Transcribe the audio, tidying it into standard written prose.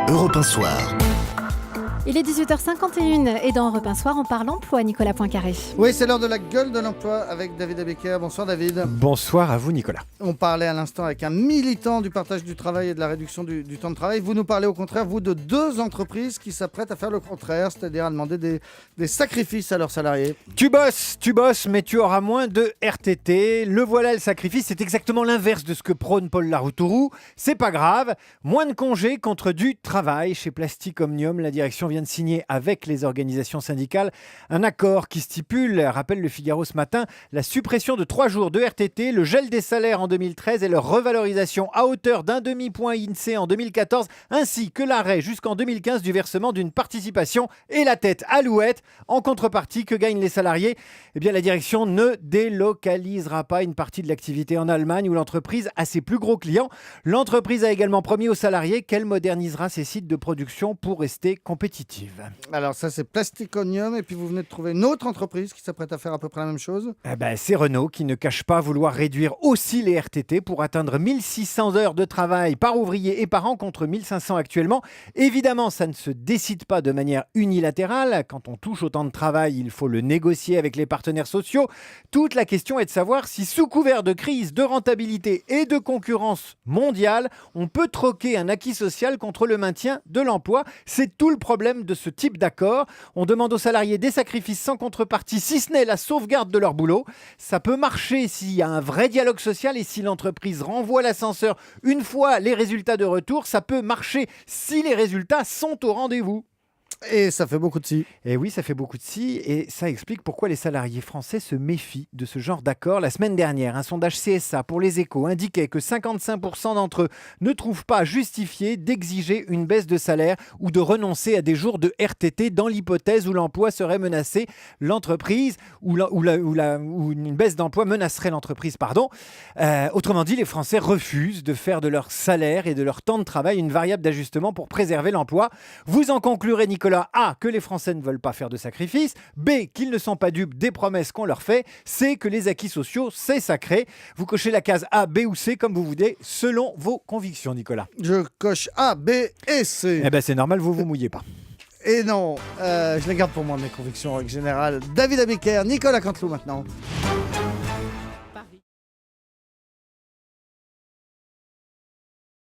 Europe 1 Soir. Il est 18h51 et dans Europe 1 Soir, on parle emploi, Nicolas Poincaré. Oui, c'est l'heure de la gueule de l'emploi avec David Abecker. Bonsoir David. Bonsoir à vous Nicolas. On parlait à l'instant avec un militant du partage du travail et de la réduction du temps de travail. Vous nous parlez au contraire, vous, de deux entreprises qui s'apprêtent à faire le contraire, c'est-à-dire à demander des sacrifices à leurs salariés. Tu bosses, mais tu auras moins de RTT. Le voilà le sacrifice, c'est exactement l'inverse de ce que prône Paul Laroutourou. C'est pas grave, moins de congés contre du travail. Chez Plastic Omnium, la direction vient de signer avec les organisations syndicales un accord qui stipule, rappelle le Figaro ce matin, la suppression de 3 jours de RTT, le gel des salaires en 2013 et leur revalorisation à hauteur d'un demi-point INSEE en 2014, ainsi que l'arrêt jusqu'en 2015 du versement d'une participation et la tête alouette. En contrepartie, que gagnent les salariés ? Eh bien, la direction ne délocalisera pas une partie de l'activité en Allemagne où l'entreprise a ses plus gros clients. L'entreprise a également promis aux salariés qu'elle modernisera ses sites de production pour rester compétitive. Alors ça, c'est Plasticonium. Et puis vous venez de trouver une autre entreprise qui s'apprête à faire à peu près la même chose. C'est Renault qui ne cache pas vouloir réduire aussi les RTT pour atteindre 1600 heures de travail par ouvrier et par an contre 1500 actuellement. Évidemment, ça ne se décide pas de manière unilatérale. Quand on touche au temps de travail, il faut le négocier avec les partenaires sociaux. Toute la question est de savoir si, sous couvert de crise, de rentabilité et de concurrence mondiale, on peut troquer un acquis social contre le maintien de l'emploi. C'est tout le problème de ce type d'accord. On demande aux salariés des sacrifices sans contrepartie, si ce n'est la sauvegarde de leur boulot. Ça peut marcher s'il y a un vrai dialogue social et si l'entreprise renvoie l'ascenseur une fois les résultats de retour. Ça peut marcher si les résultats sont au rendez-vous. Et ça fait beaucoup de si. Et oui, ça fait beaucoup de si, et ça explique pourquoi les salariés français se méfient de ce genre d'accord. La semaine dernière, un sondage CSA pour Les Échos indiquait que 55% d'entre eux ne trouvent pas justifié d'exiger une baisse de salaire ou de renoncer à des jours de RTT dans l'hypothèse où l'emploi serait menacé. L'entreprise, ou une baisse d'emploi menacerait l'entreprise, autrement dit, les Français refusent de faire de leur salaire et de leur temps de travail une variable d'ajustement pour préserver l'emploi. Vous en conclurez, Nicolas, A, que les Français ne veulent pas faire de sacrifices, B, qu'ils ne sont pas dupes des promesses qu'on leur fait, C, que les acquis sociaux, c'est sacré. Vous cochez la case A, B ou C comme vous voulez, selon vos convictions, Nicolas. Je coche A, B et C. C'est normal, vous vous mouillez pas. Et non, je les garde pour moi, mes convictions en règle générale. David Abecker, Nicolas Canteloup maintenant.